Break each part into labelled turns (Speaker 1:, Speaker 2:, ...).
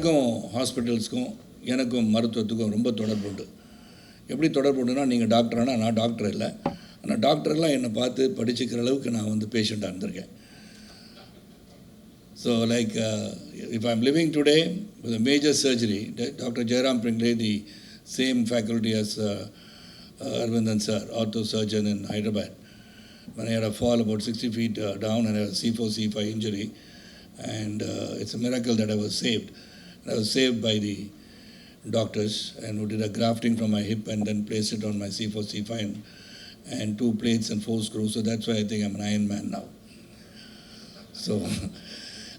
Speaker 1: எனக்கும் ஹாஸ்பிட்டல்ஸ்க்கும் எனக்கும் மருத்துவத்துக்கும் ரொம்ப தொடர்பு உண்டு. எப்படி தொடர்பு உண்டுன்னா, நீங்கள் டாக்டரானா நான் டாக்டர் இல்லை, ஆனால் டாக்டர்லாம் என்னை பார்த்து படிச்சுக்கிற அளவுக்கு நான் வந்து பேஷண்ட்டாக இருந்திருக்கேன். So like if I'm living today with a major surgery, Dr. 𝗔𝗀𝘀, the same faculty as Arvindan sir, ortho surgeon in Hyderabad, when I had a fall about 60 feet down and I had a 𝗙𝗵𝗲 injury, and it's a miracle that I was saved. I was saved by the doctors and who did a grafting from my hip and then placed it on my 𝗙𝗵𝗲 and 2 plates and 4 screws. So that's why I think I'm an Iron Man now. So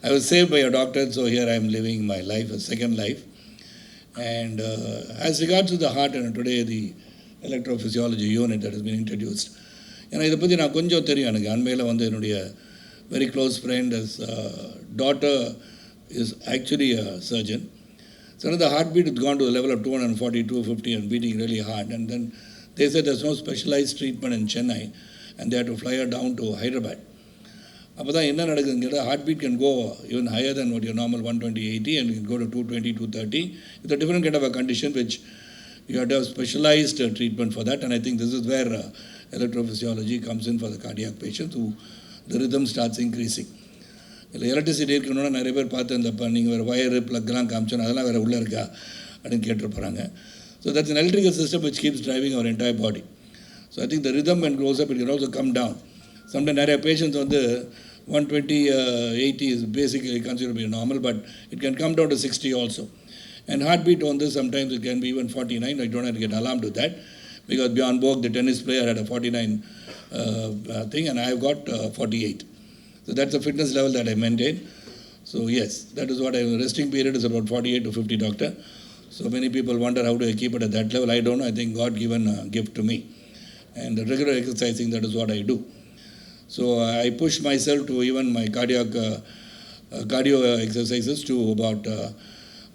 Speaker 1: I was saved by a doctor, so here I am living my life, a second life. And as regards to the heart, and today the electrophysiology unit that has been introduced, ஏன்னா இதை பற்றி நான் கொஞ்சம் தெரியும். எனக்கு அண்மையில் வந்து என்னுடைய very close friend, his daughter is actually a surgeon. So the heartbeat has gone to the level of 240, 250 and beating really hard. And then they said there's no specialized treatment in Chennai and they had to fly her down to Hyderabad. அப்போ தான் என்ன நடக்குதுன்னு கேட்டால், heartbeat can go even higher than what your normal 120/80 and it can go to 220, 230. It's a different kind of a condition which you have to have specialized treatment for that. And I think this is where electrophysiology comes in for the cardiac patients who the rhythm starts increasing. இல்லை electricity இருக்கணும்னா நிறைய பேர் பார்த்து இந்த நீங்கள் வேறு wire ப்ளக்லாம் காமிச்சோன்னா அதெல்லாம் வேறு உள்ளே இருக்கா அப்படின்னு கேட்டுருப்பாங்க. So that's an electrical system which keeps driving our entire body. So I think the rhythm when goes up, it can also come down. Sometimes நிறைய பேஷண்ட்ஸ் வந்து 120/80 is basically considered to be normal, but it can come down to 60 also. And heartbeat on this, sometimes it can be even 49. I don't have to get alarmed with that, because Bjorn Borg, the tennis player, had a 49 thing, and I have got 48. So that's the fitness level that I maintain. So yes, that is what resting period is about 48 to 50, doctor. So many people wonder how do I keep it at that level. I don't know. I think God given a gift to me. And the regular exercising, that is what I do. So I push myself to even my cardio exercises to about,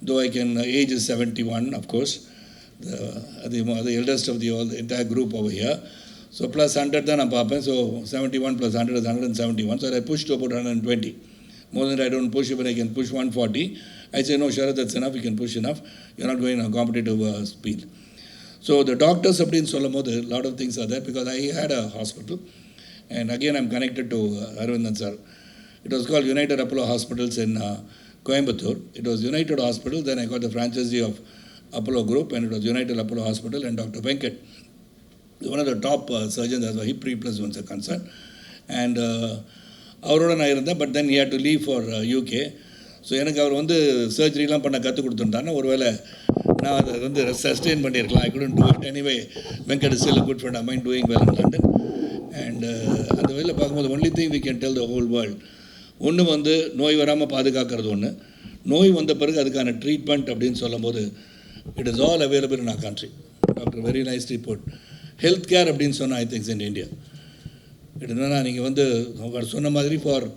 Speaker 1: though I can, age is 71, of course, the eldest of the entire group over here. So plus 100 then I'm popping, so 71 plus 100 is 171. So I push to about 120. More than I don't push, even I can push 140. I say, no, Sharath, that's enough, you can push enough. You're not going on competitive speed. So the doctors in Solomode, a lot of things are there, because I had a hospital. And again, I'm connected to Arvindan sir. It was called United Apollo Hospitals in Coimbatore. It was United Hospital, then I got the franchisee of Apollo Group, and it was United Apollo Hospital, and Dr. Venkat, one of the top surgeons as far as hip replacements are concerned. And அவரோட நான் இருந்தேன், but then he had to leave for UK. So எனக்கு அவர் வந்து சர்ஜரிலாம் பண்ண கற்றுக் கொடுத்துருந்தாருன்னா ஒருவேளை நான் அதை வந்து சஸ்டெயின் பண்ணியிருக்கலாம். I couldn't do it anyway. Venkat is still a good friend of mine doing well in London. And அந்த வேலை பார்க்கும்போது only thing we can tell the whole world, ஒன்று வந்து நோய் வராமல் பாதுகாக்கிறது ஒன்று, நோய் வந்த பிறகு அதுக்கான ட்ரீட்மெண்ட் அப்படின்னு சொல்லும்போது it is all available in our country. Doctor very nice report. Health care அப்படின்னு சொன்னால் ஐ திங்க்ஸ் இன் இந்தியா இது என்னென்னா, நீங்கள் வந்து சொன்ன மாதிரி for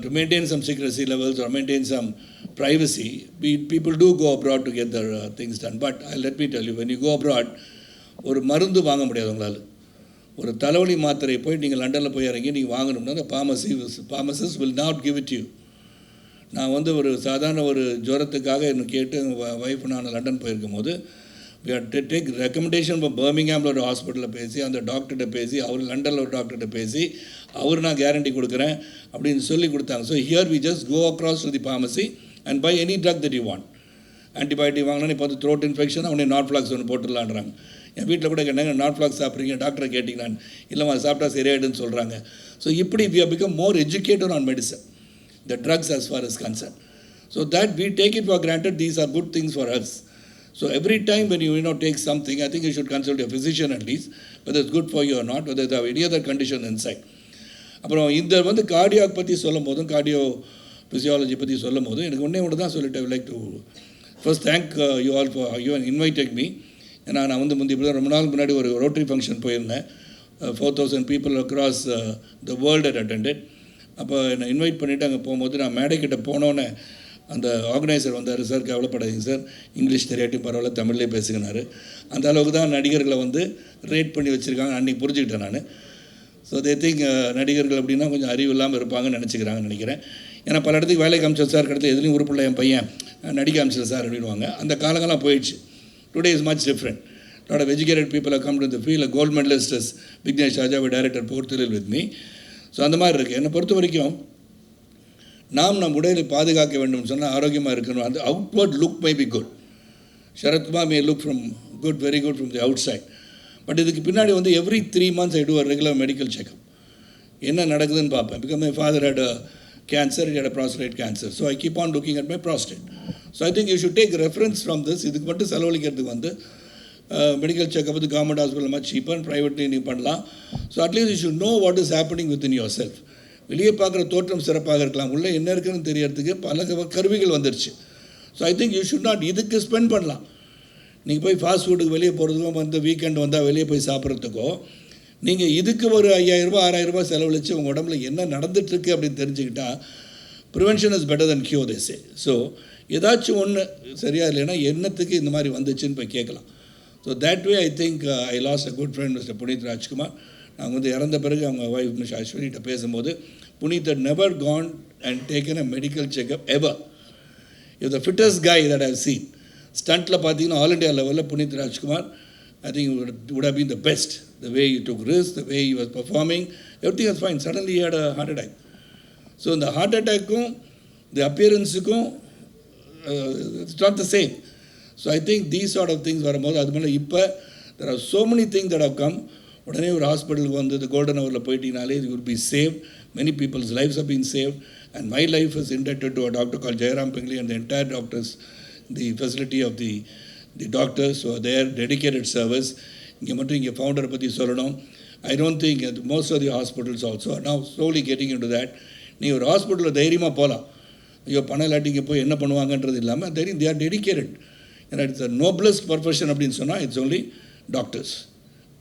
Speaker 1: to maintain some secrecy levels or maintain some privacy, people do go abroad to get their things done. But let me tell you, when you go abroad, ஒரு மருந்து வாங்க முடியாது உங்களால். ஒரு தலைவலி மாத்திரை போய் நீங்கள் லண்டனில் போய் இறங்கி நீங்கள் வாங்கணும்னா அந்த pharmacist will not give it to you. நான் வந்து ஒரு சாதாரண ஒரு ஜுரத்துக்காக என்ன கேட்டு எங்கள் ஒய்ஃப் நான் லண்டன் போயிருக்கும் போது we had to take recommendation from பர்மிங்ஹாமில் ஒரு ஹாஸ்பிட்டலில் பேசி அந்த டாக்டர்கிட்ட பேசி அவர் லண்டனில் ஒரு டாக்டர்கிட்ட பேசி அவர் நான் கேரண்டி கொடுக்குறேன் அப்படின்னு சொல்லி கொடுத்தாங்க. So here we just go across to the pharmacy and buy any drug that you want. Antibiotic வாங்கினா இப்போ வந்து த்ரோட் இன்ஃபெக்ஷன் அவனே நாட்ஃப்ளாக்ஸ் ஒன்று போட்டுடலான்றாங்க. என் வீட்டில் கூட கேட்டாங்க, நாட்ஃப்ளாக்ஸ் சாப்பிட்றீங்க டாக்டரை கேட்டிங்களான்னு. இல்லைம்மா சாப்பிட்டா சரியாயிடுன்னு சொல்கிறாங்க. ஸோ இப்படி we have become more educated on medicine, the drugs as far as concerned. So that we take it for granted, these are good things for us. So every time when you take something, I think you should consult your physician at least, whether it's good for you or not, whether you have any other condition inside. அப்புறம் இந்த வந்து cardiac பற்றி சொல்லும் போதும் cardio physiology பற்றி சொல்லும் போதும் எனக்கு ஒன்று தான் சொல்லிட்டு I like to first thank you all for you invited me. ஏன்னா நான் வந்து இப்படி தான் ரொம்ப நாள் முன்னாடி ஒரு ரோட்டரி ஃபங்க்ஷன் போயிருந்தேன். 4,000 people across the world had attended. அப்போ என்னை இன்வைட் பண்ணிவிட்டு அங்கே போகும்போது நான் மேடைக்கிட்ட போனோன்னே அந்த ஆர்கனைசர் வந்தார். சார் கவலைப்படாதீங்க சார், இங்கிலீஷ் தெரியாட்டியும் பரவாயில்ல தமிழ்லேயே பேசுகிறாரு. அந்த அளவுக்கு தான் நடிகர்களை வந்து ரேட் பண்ணி வச்சுருக்காங்க. அன்றைக்கி புரிஞ்சுக்கிட்டேன் நான். ஸோ தே திங்க் நடிகர்கள் அப்படின்னா கொஞ்சம் அறிவு இல்லாமல் இருப்பாங்கன்னு நினச்சிக்கிறாங்கன்னு நினைக்கிறேன். ஏன்னா பல இடத்துக்கு வேலைக்கு அமிச்சோம் சார், கடத்தில் எதுலேயும் உருப்பில்லை என் பையன் நடிக்க ஆரம்பிச்சிட சார் அப்படின்வாங்க. அந்த காலங்கள்லாம் போயிடுச்சு. Today is much different. lot of educated people have come to the field. A gold medalist is Vignesh Rajavi, director, Porthilil with me. So அந்த மாதிரி இருக்குது. என்னை பொறுத்த வரைக்கும் நம் உடலை பாதுகாக்க வேண்டும் சொன்னால் ஆரோக்கியமாக இருக்கணும். அந்த outward look my be good. Sarathkumar may look from good, very good from the outside. But இதுக்கு பின்னாடி வந்து every 3 months I do a regular medical check-up. என்ன நடக்குதுன்னு பார்ப்பேன். Because my father had a cancer, he had a prostate cancer. So I keep on looking at my prostate. So I think you should take reference from this. இதுக்கு மட்டும் செலவழிக்கிறதுக்கு வந்து medical checkup வந்து government hospital மாதிரி சீப்பாக ப்ரைவேட்லேயே நீங்கள் பண்ணலாம். So at least you should know what is happening with in your self. வெளியே பார்க்குற தோற்றம் சிறப்பாக இருக்கலாம், உள்ளே என்ன இருக்குன்னு தெரியறதுக்கு பல கருவிகள் வந்துடுச்சு. So I think you should not இதுக்கு ஸ்பெண்ட் பண்ணலாம். நீங்கள் போய் ஃபாஸ்ட் ஃபுட்டுக்கு வெளியே போகிறதுக்கோ வந்து வீக்கெண்ட் வந்தால் வெளியே போய் சாப்பிட்றதுக்கோ நீங்கள் இதுக்கு ஒரு 5000 ரூபா 6000 ரூபா செலவழித்து உங்கள் உடம்புல என்ன நடந்துகிட்ருக்கு அப்படின்னு தெரிஞ்சுக்கிட்டால் prevention is better then cure they say. So ஏதாச்சும் ஒன்று சரியாக இல்லைன்னா என்னத்துக்கு இந்த மாதிரி வந்துச்சுன்னு போய் கேட்கலாம். So that way I think I last a good friend mister Puneeth Rajkumar. நாங்கள் வந்து இறந்த பிறகு அவங்க ஒய்ஃப் மிஸ் அஸ்வினிகிட்ட பேசும்போது Puneeth had never gone and taken a medical checkup ever. You're the fittest guy that I've seen. ஸ்டண்ட்டில் பார்த்தீங்கன்னா ஆல் இண்டியா லெவலில் Puneeth Rajkumar I think would have been the best. The way he took risks, the way he was performing, everything was fine. Suddenly he had a heart attack. So இந்த heart அட்டாக்கும் the appearance-க்கும் it's not the same. So I think these sort of things வரும்போது அது மேலே இப்போ there are so many things that have come. உடனே ஒரு ஹாஸ்பிட்டலுக்கு வந்து இந்த கோல்டன் ஹவரில் போயிட்டீங்கனாலே it would be saved. Many people's lives have been saved. And my life is indebted to a doctor called 𝗙𝗵𝗀𝗀 and the entire doctors, the facility of the doctors, so their dedicated service. இங்கே மட்டும் இங்கே ஃபவுண்டரை பற்றி சொல்லணும். I don't think most of the hospitals also are now slowly getting into that. நீ ஒரு ஹாஸ்பிட்டலில் தைரியமாக போகலாம். ஐயோ பணம் இல்லாட்டி இங்கே போய் என்ன பண்ணுவாங்கன்றது இல்லாமல் தைரியம் they are dedicated. And it's the noblest profession அப்படின்னு சொன்னால் it's only doctors.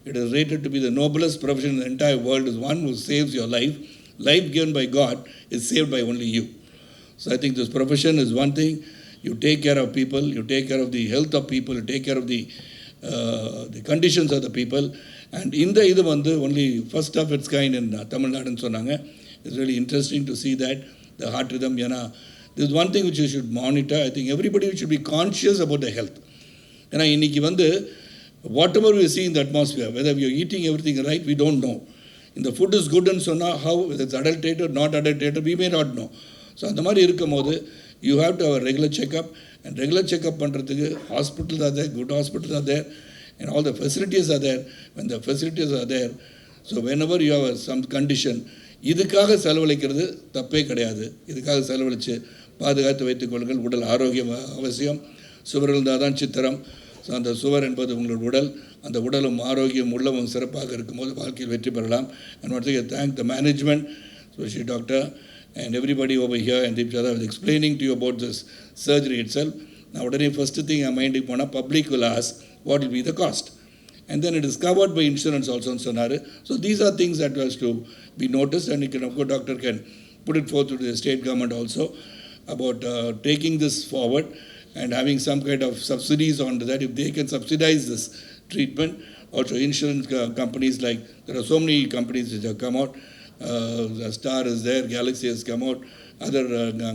Speaker 1: It is rated to be the noblest profession in the entire world. Is one who saves your life. Life given by God is saved by only you. So I think this profession is one thing. You take care of people, you take care of the health of people, you take care of the conditions of the people. And in the idu vandu only first of its kind in Tamil Nadu சொன்னாங்க. It's really interesting to see that the heart rhythm. This is one thing which you should monitor. I think everybody should be conscious about the health. ஏன்னா இன்னைக்கு வந்து whatever we see in the atmosphere, whether we are eating everything right, we don't know. In the food is good and so now how it's adulterated, not adulterated, we may not know. So அந்த மாதிரி இருக்கும்போது you have to have a regular checkup, and regular checkup பண்ணுறதுக்கு hospitals are there, good hospitals are there, and all the facilities are there. When the facilities are there, so whenever you have some condition, இதுக்காக செலவழிக்கிறது தப்பே கிடையாது. இதுக்காக செலவழித்து பாதுகாத்து வைத்துக் கொள்ளுங்கள். உடல் ஆரோக்கியம் அவசியம். சுவர் இருந்தால் தான் சித்திரம். ஸோ அந்த சுவர் என்பது உங்களோட உடல். அந்த உடலும் ஆரோக்கியம் உள்ளவும் சிறப்பாக இருக்கும்போது வாழ்க்கையில் வெற்றி பெறலாம். And once again thank the management, especially doctor and everybody over here and the other was explaining to you about this surgery itself. Now உடனே first thing என் மைண்டுக்கு போனால் public will ask what will be the cost, and then it is covered by insurance also சொன்னார். So these are things that has to be noticed, and you can, of course, doctor can put it forth to the state government also about taking this forward and having some kind of subsidies on that. If they can subsidize this treatment, also insurance companies, like there are so many companies which have come out. Star is there, Galaxy has come out, other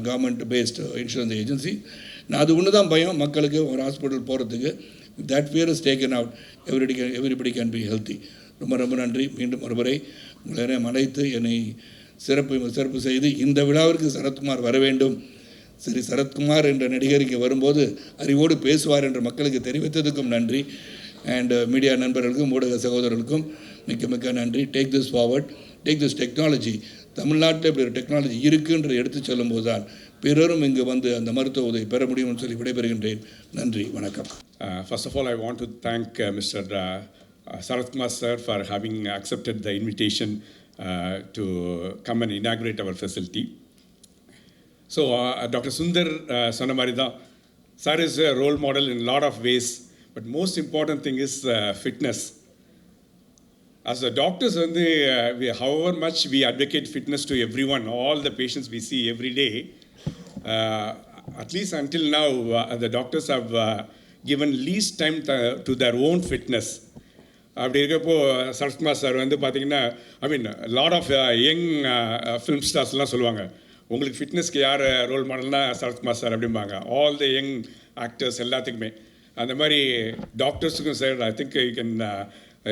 Speaker 1: government-based insurance agency. நான் அது ஒன்று தான் பயம் மக்களுக்கு ஒரு hospital போகிறதுக்கு. That fear is taken out. Everybody can be healthy. ரொம்ப ரொம்ப நன்றி. மீண்டும் ஒருமுறை உங்களை அழைத்து என்னை சிறப்பு செய்து இந்த விழாவிற்கு சரத்குமார் வர வேண்டும். சரி, சரத்குமார் என்ற நடிகர் இங்கே வரும்போது அறிவோடு பேசுவார் என்ற மக்களுக்கு தெரிவித்ததுக்கும் நன்றி. அண்ட் மீடியா நண்பர்களுக்கும் ஊடக சகோதரர்களுக்கும் மிக்க நன்றி. Take this forward, take this technology. தமிழ்நாட்டில் இப்படி ஒரு டெக்னாலஜி இருக்குன்ற எடுத்து சொல்லும்போது தான் பிறரும் இங்கு வந்து அந்த மருத்துவ உதவி பெற முடியும்னு சொல்லி விடைபெறுகின்றேன். நன்றி, வணக்கம்.
Speaker 2: First of all, I want to thank Mr. Sarathkumar sir for having accepted the invitation to come and inaugurate our facility. So Dr. Sundar சொன்ன மாதிரி தான், sir is a role model in a lot of ways, but most important thing is fitness. As the doctors, however much we advocate fitness to everyone, all the patients we see every day, at least until now, the doctors have given least time to their own fitness. அப்படி இருக்கப்போ Sarathkumar sir வந்து பார்த்தீங்கன்னா, lot of young film ஸ்டார்ஸ்லாம் சொல்லுவாங்க, உங்களுக்கு ஃபிட்னஸ்க்கு யார் role மாடல்னா சரத்குமார் சார் அப்படிம்பாங்க. ஆல் த யங் ஆக்டர்ஸ் எல்லாத்துக்குமே அந்த மாதிரி டாக்டர்ஸுக்கும் sir I think you can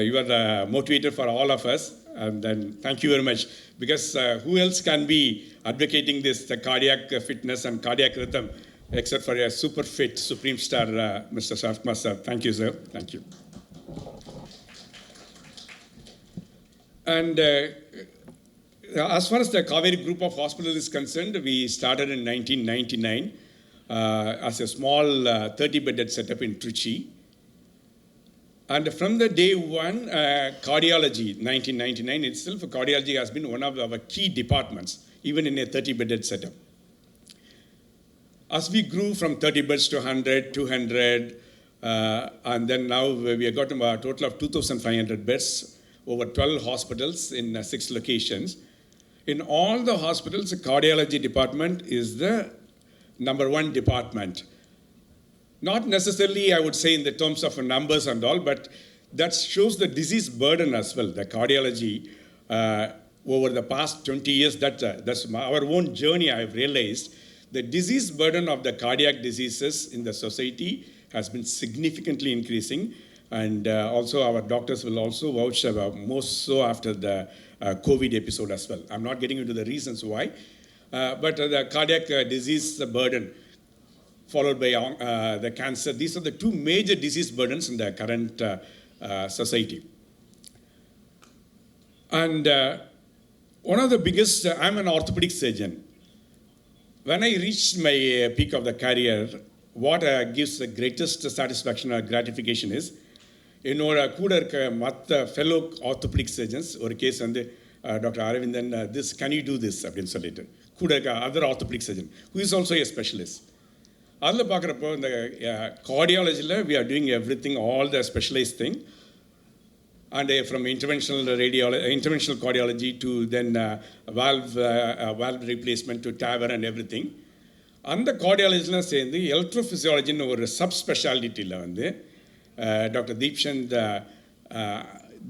Speaker 2: you are the motivator for all of us. And then thank you very much, because who else can be advocating this, the cardiac fitness and cardiac rhythm, except for a super fit supreme star, Mr. Sarathkumar sir. Thank you, sir. Thank you. And as far as the Kaveri group of hospitals is concerned, we started in 1999 as a small 30-bedded setup in Trichy. And from the day one, cardiology, 1999 itself, cardiology has been one of our key departments, even in a 30-bedded setup. As we grew from 30 beds to 100, 200, and then now we have got a total of 2,500 beds, over 12 hospitals in 6 locations. In all the hospitals, the cardiology department is the number one department. Not necessarily, I would say, in the terms of numbers and all, but that shows the disease burden as well. The cardiology, over the past 20 years, that's our own journey, I have realized. The disease burden of the cardiac diseases in the society has been significantly increasing. And also our doctors will also vouch most so after the COVID episode as well. I'm not getting into the reasons why, but the cardiac disease burden, followed by the cancer. These are the two major disease burdens in the current society. And one of the biggest, I'm an orthopedic surgeon. When I reached my peak of the career, what gives the greatest satisfaction or gratification is, என்னோட கூட இருக்க மற்ற fellow orthopaedic surgeons ஒரு case வந்து doctor Aravindan this can you do this அப்படின்னு சொல்லிட்டு கூட இருக்க other orthopaedic surgeon who is also a specialist. அதில் பார்க்குறப்போ இந்த கார்டியாலஜியில் we are doing everything, all the specialise thing, and from interventional cardiology to then valve replacement to TAVR and everything. அந்த கார்டியாலஜிலாம் சேர்ந்து எலக்ட்ரோஃபிசியாலஜின்னு ஒரு சப் ஸ்பெஷாலிட்டியில் வந்து Dr. 𝗙𝗊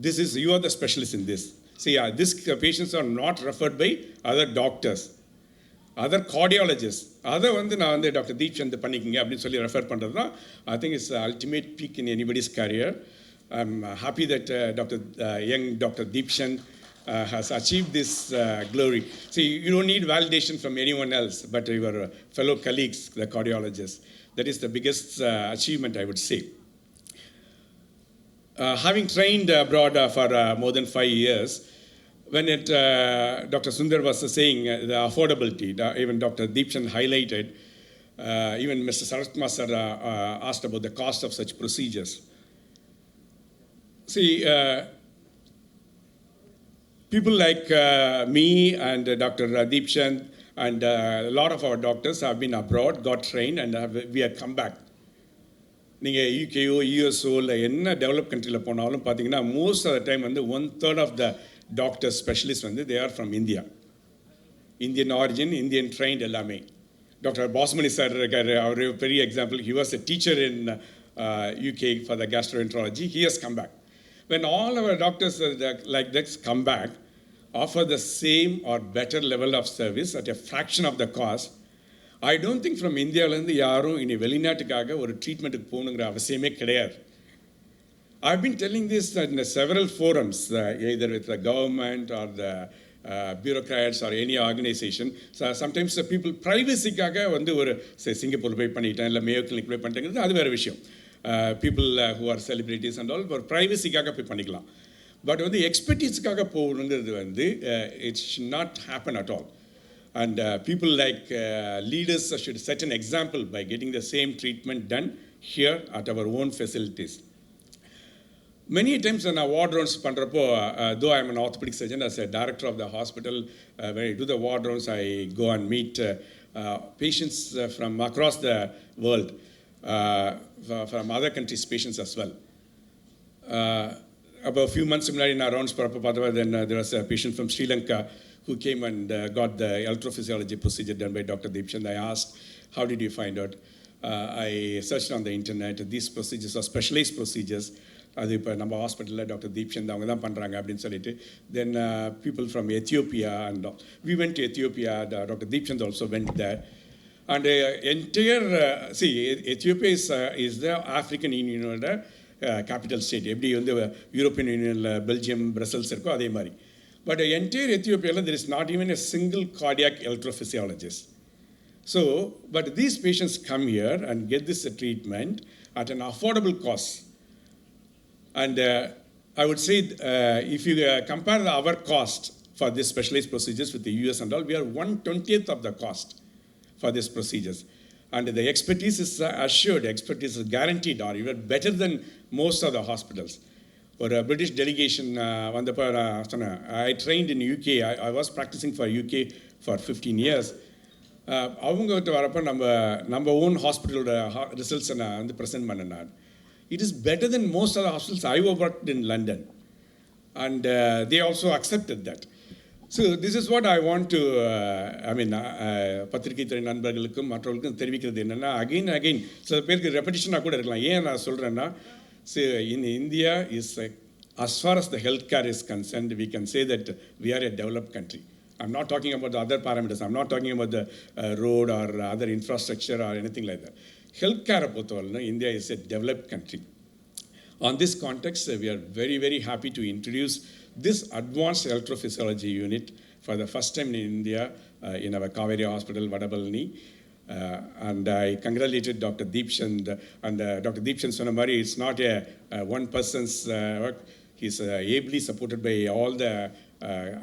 Speaker 2: 𝗿, you are the specialist in this. See, these patients are not referred by other doctors, other cardiologists. அதை வந்து நான் வந்து doctor 𝗙𝗊 பண்ணிக்கிங்க அப்படின்னு சொல்லி ரெஃபர் பண்ணுறது தான் I think it's the ultimate peak in anybody's career. I'm happy that young Dr. 𝗙𝗊 has achieved this glory. See, you don't need validation from anyone else but your fellow colleagues, the cardiologists. That is the biggest achievement, I would say. Having trained abroad for more than 5 years, when Dr. Sundar was saying the affordability, even Dr. 𝗙𝗊 highlighted, even Mr. Sarathkumar sir asked about the cost of such procedures. See, people like me and Dr. 𝗙𝗊 and a lot of our doctors have been abroad, got trained, and we have come back. நீங்கள் யூகேயோ யூஎஸ்ஓ இல்லை என்ன develop கண்ட்ரியில் போனாலும் பார்த்தீங்கன்னா most of the time வந்து 1/3 of the doctors specialist வந்து they are from India, Indian origin, Indian trained எல்லாமே. Doctor Basmani sir இருக்கார், அவர் பெரிய example. He was a teacher in UK for the gastroenterology. He has come back. When all our doctors like this come back, offer the same or better level of service at a fraction of the cost, I don't think from இந்தியாவிலேருந்து யாரும் இனி வெளிநாட்டுக்காக ஒரு ட்ரீட்மெண்ட்டுக்கு போகணுங்கிற அவசியமே கிடையாது. I've been telling this in several forums, either with the government or the bureaucrats or any organization. So sometimes the people privacy-க்காக வந்து ஒரு சிங்கப்பூர் போய் பண்ணிட்டேன், இல்லை மேயோ கிளினிக் போய் பண்ணிட்டேங்கிறது அது வேறு விஷயம். People who are celebrities and all ஒரு privacy-க்காக போய் பண்ணிக்கலாம். பட் வந்து எக்ஸ்பர்டீஸ்க்காக போகணுங்கிறது வந்து it should not happen at all. And people like leaders should set an example by getting the same treatment done here at our own facilities. Many times when I ward rounds பண்றப்போ, though I am an orthopedic surgeon, as a director of the hospital, when I do the ward rounds, I go and meet patients from across the world, from other countries' patients as well. About a few months முன்னாடி நான் rounds பண்றப்போ, then there was a patient from Sri Lanka who came and got the electrophysiology procedure done by Dr. 𝗙𝗊. I asked, how did you find out? I searched on the internet. These procedures are specialized procedures. அது இப்போ நம்ம ஹாஸ்பிட்டலில் doctor தீப்சந்த் அவங்க தான் பண்ணுறாங்க அப்படின்னு சொல்லிட்டு then people from Ethiopia and we went to Ethiopia doctor Deepchand also went there and entire Ethiopia is the African யூனியனோட கேபிட்டல் ஸ்டேட் எப்படி வந்து யூரோப்பியன் யூனியனில் பெல்ஜியம் பிரசல்ஸ் இருக்கோ அதே மாதிரி பட் என்டையர் எத்தியோப்பியாவில் there is not even a single cardiac electrophysiologist. So, but these patients come here and get this treatment at an affordable cost. And I would say, if you compare our cost for these specialized procedures with the US and all, we are 1/20th of the cost for these procedures. And the expertise is assured, expertise is guaranteed, or even better than most of the hospitals. For a British delegation, I trained in UK. I was practicing for UK for 15 years. அவங்ககிட்ட வரப்போ நம்ம own ஹாஸ்பிட்டலோட ரிசல்ட்ஸை நான் வந்து present பண்ணேன் நான். It is better than most of the hospitals I worked in London. And they also accepted that. So this is what I want to, பத்திரிகை துறை நண்பர்களுக்கும் மற்றவர்களுக்கும் தெரிவிக்கிறது என்னென்னா, அகைன் சில பேருக்கு ரெப்படிஷனாக கூட இருக்கலாம். ஏன் நான் சொல்கிறேன்னா, in India is, as far as the healthcare is concerned, we can say that we are a developed country. I'm not talking about the other parameters. I'm not talking about the road or other infrastructure or anything like that. Healthcare, India is a developed country. On this context, we are very, very happy to introduce this advanced electrophysiology unit for the first time in India in our 𝗂𝗶𝗃 Hospital, Vadapalani. And I congratulated Dr. Deepchand. And Dr. Deepchand Sonamari, it's not a one person's work. He's ably supported by all the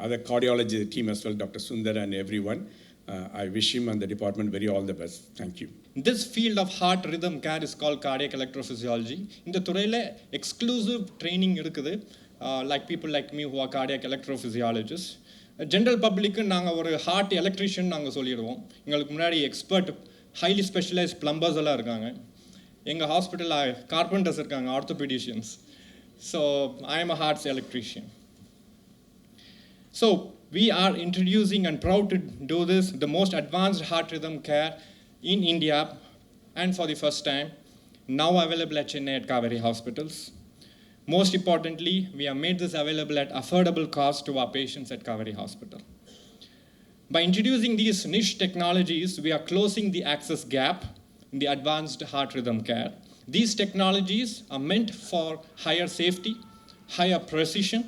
Speaker 2: other cardiology team as well, Dr. Sundar and everyone. I wish him and the department very all the best. Thank you.
Speaker 3: This field of heart rhythm care is called cardiac electrophysiology. In the துறையில் exclusive training இருக்குது, like people like me who are cardiac electrophysiologists. General public நாங்கள் ஒரு heart electrician நாங்கள் சொல்லிடுவோம். எங்களுக்கு முன்னாடி expert highly specialised plumbers எல்லாம் இருக்காங்க. எங்கள் ஹாஸ்பிட்டலில் கார்பெண்டர்ஸ் இருக்காங்க, ஆர்த்தோபெடிஷியன்ஸ். So I am a heart electrician. So we are introducing and proud to do this, the most advanced heart rhythm care in India, and for the first time, now available at Chennai at 𝗂𝗶𝗃 hospitals. Most importantly, we have made this available at affordable cost to our patients at 𝗂𝗶𝗃 hospital. By introducing these niche technologies, we are closing the access gap in the advanced heart rhythm care. These technologies are meant for higher safety, higher precision,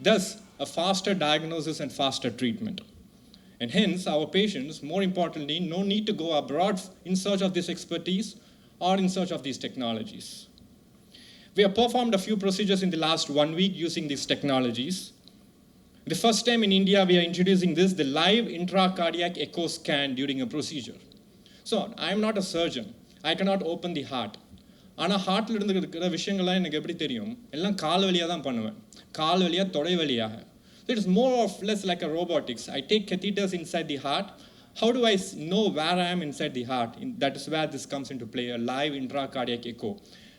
Speaker 3: thus a faster diagnosis and faster treatment. And hence, our patients, more importantly, no need to go abroad in search of this expertise or in search of these technologies. We have performed a few procedures in the last 1 week using these technologies. The first time in India, we are introducing this, the live intracardiac echo scan during a procedure. So, I am not a surgeon. I cannot open the heart. ஆனால் ஹார்ட்டில் இருந்து இருக்கிற விஷயங்கள்லாம் எனக்கு எப்படி தெரியும்? எல்லாம் கால் வழியாக தான் பண்ணுவேன். கால் வழியாக, தொடை வழியாக. So it is more or less like a robotics. I take catheters inside the heart. How do I know where I am inside the heart? That is where this comes into play, a live intracardiac echo.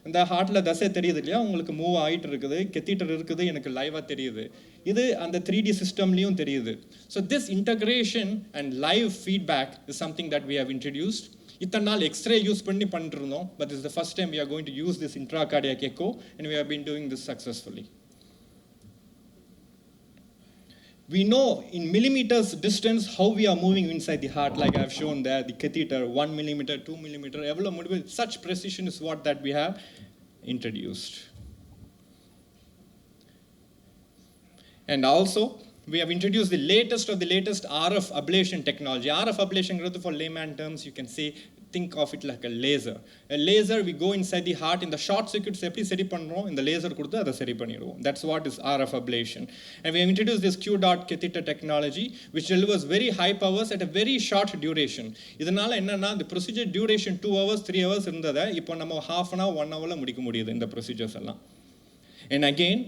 Speaker 3: அந்த ஹார்ட்டில் தசை தெரியுது இல்லையா, உங்களுக்கு move ஆகிட்டு இருக்குது, catheter இருக்குது, எனக்கு லைவாக தெரியுது. இது அந்த 3D சிஸ்டம்லேயும் தெரியுது. So this integration and live feedback is something that we have introduced. இத்தனை நாள் எக்ஸ்ரே யூஸ் பண்ணி பண்ணிட்டுருந்தோம், but is the first time we are going to use this intracardiac echo and we have been doing this successfully. We know in millimeters distance how we are moving inside the heart, like I have shown there, the catheter 1 millimeter, 2 millimeter, எவ்வளோ முடிவு, such precision is what that we have introduced. And also, we have introduced the latest of the latest RF ablation technology. RF ablation, for layman terms, you can say, think of it like a laser. A laser, we go inside the heart, in the short circuits, in the laser, that's what is RF ablation. And we have introduced this Q-dot catheter technology, which delivers very high powers at a very short duration. The procedure duration 2 hours, 3 hours, half an hour, 1 hour, in the procedures. And again,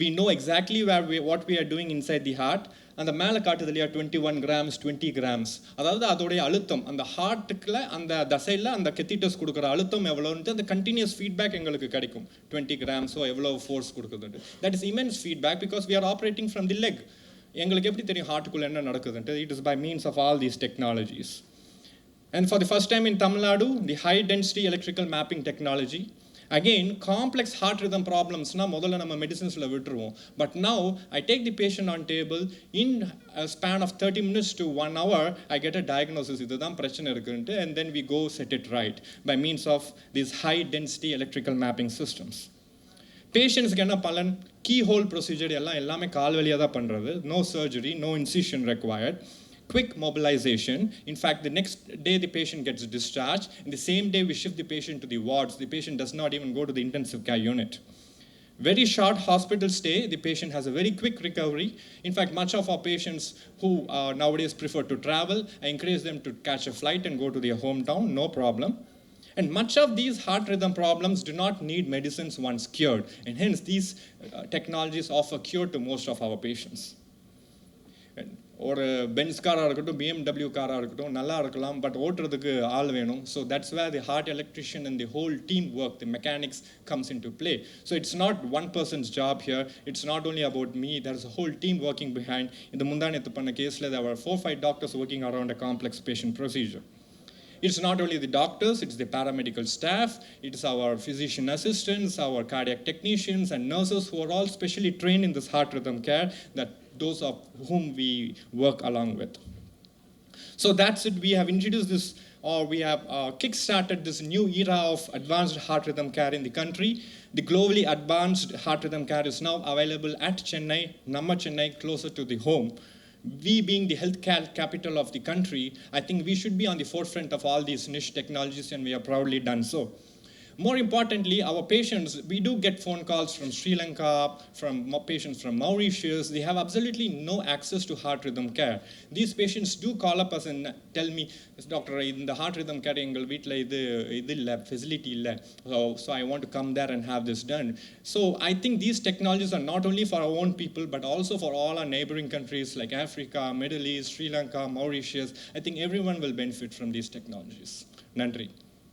Speaker 3: we know exactly what we are doing inside the heart. அந்த மேலே காட்டுதுலையா 21 grams, 20 grams. அதாவது அதோடைய அழுத்தம், அந்த ஹார்ட்டுக்குள்ள அந்த தசையில் அந்த கெத்திட்டஸ் கொடுக்குற அழுத்தம் எவ்வளோன்ட்டு அந்த கண்டினியூஸ் ஃபீட்பேக் எங்களுக்கு கிடைக்கும். 20 grams எவ்வளோ ஃபோர்ஸ் கொடுக்குதுன்ட்டு. That is immense feedback because we are operating from the leg. எங்களுக்கு எப்படி தெரியும் ஹார்ட்டுக்குள்ளே என்ன நடக்குதுன்ட்டு? It is by means of all these technologies. And for the first time in Tamil Nadu, the high density electrical mapping technology Again, complex heart rhythm problems na modala nama medicines la vitruvom, but now I take the patient on table, in a span of 30 minutes to 1 hour I get a diagnosis idudhan prachana irukku, and then we go set it right by means of these high density electrical mapping systems. Patients க்கு என்ன பலன்? Keyhole procedure எல்லாமே கால் வழியா தான் பண்றது. No surgery, no incision required. Quick mobilization. In fact, the next day the patient gets discharged. In the same day we shift the patient to the wards. The patient does not even go to the intensive care unit. Very short hospital stay. The patient has a very quick recovery. In fact, much of our patients who nowadays prefer to travel, I encourage them to catch a flight and go to their hometown, no problem. And much of these heart rhythm problems do not need medicines once cured. And hence, these technologies offer cure to most of our patients. ஒரு Benz காராக இருக்கட்டும், BMW காராக இருக்கட்டும், நல்லா இருக்கலாம், but ஓட்டுறதுக்கு ஆள் வேணும். So that's where the hard electrician and the whole team work, the mechanics comes in to play. So it's not one person's job here, it's not only about me, there is a whole team working behind. இந்த முந்தானத்து பண்ண கேஸில் தேர் were 4-5 doctors working around a complex patient procedure. It's not only the doctors, it's the paramedical staff, it's our physician assistants, our cardiac technicians and nurses who are all specially trained in this heart rhythm care, that those of whom we work along with. So that's it. We have introduced this, or we have kick-started this new era of advanced heart rhythm care in the country. The globally advanced heart rhythm care is now available at Chennai, Namma Chennai, closer to the home. We being the healthcare capital of the country, I think we should be on the forefront of all these niche technologies, and we have proudly done so. More importantly, our patients, we do get phone calls from Sri Lanka, from patients from Mauritius. They have absolutely no access to heart rhythm care. These patients do call up us and tell me, Doctor, in the heart rhythm care, engal veetla idu illa, facility illa. So I want to come there and have this done. So I think these technologies are not only for our own people, but also for all our neighboring countries like Africa, Middle East, Sri Lanka, Mauritius. I think everyone will benefit from these technologies. Nandri.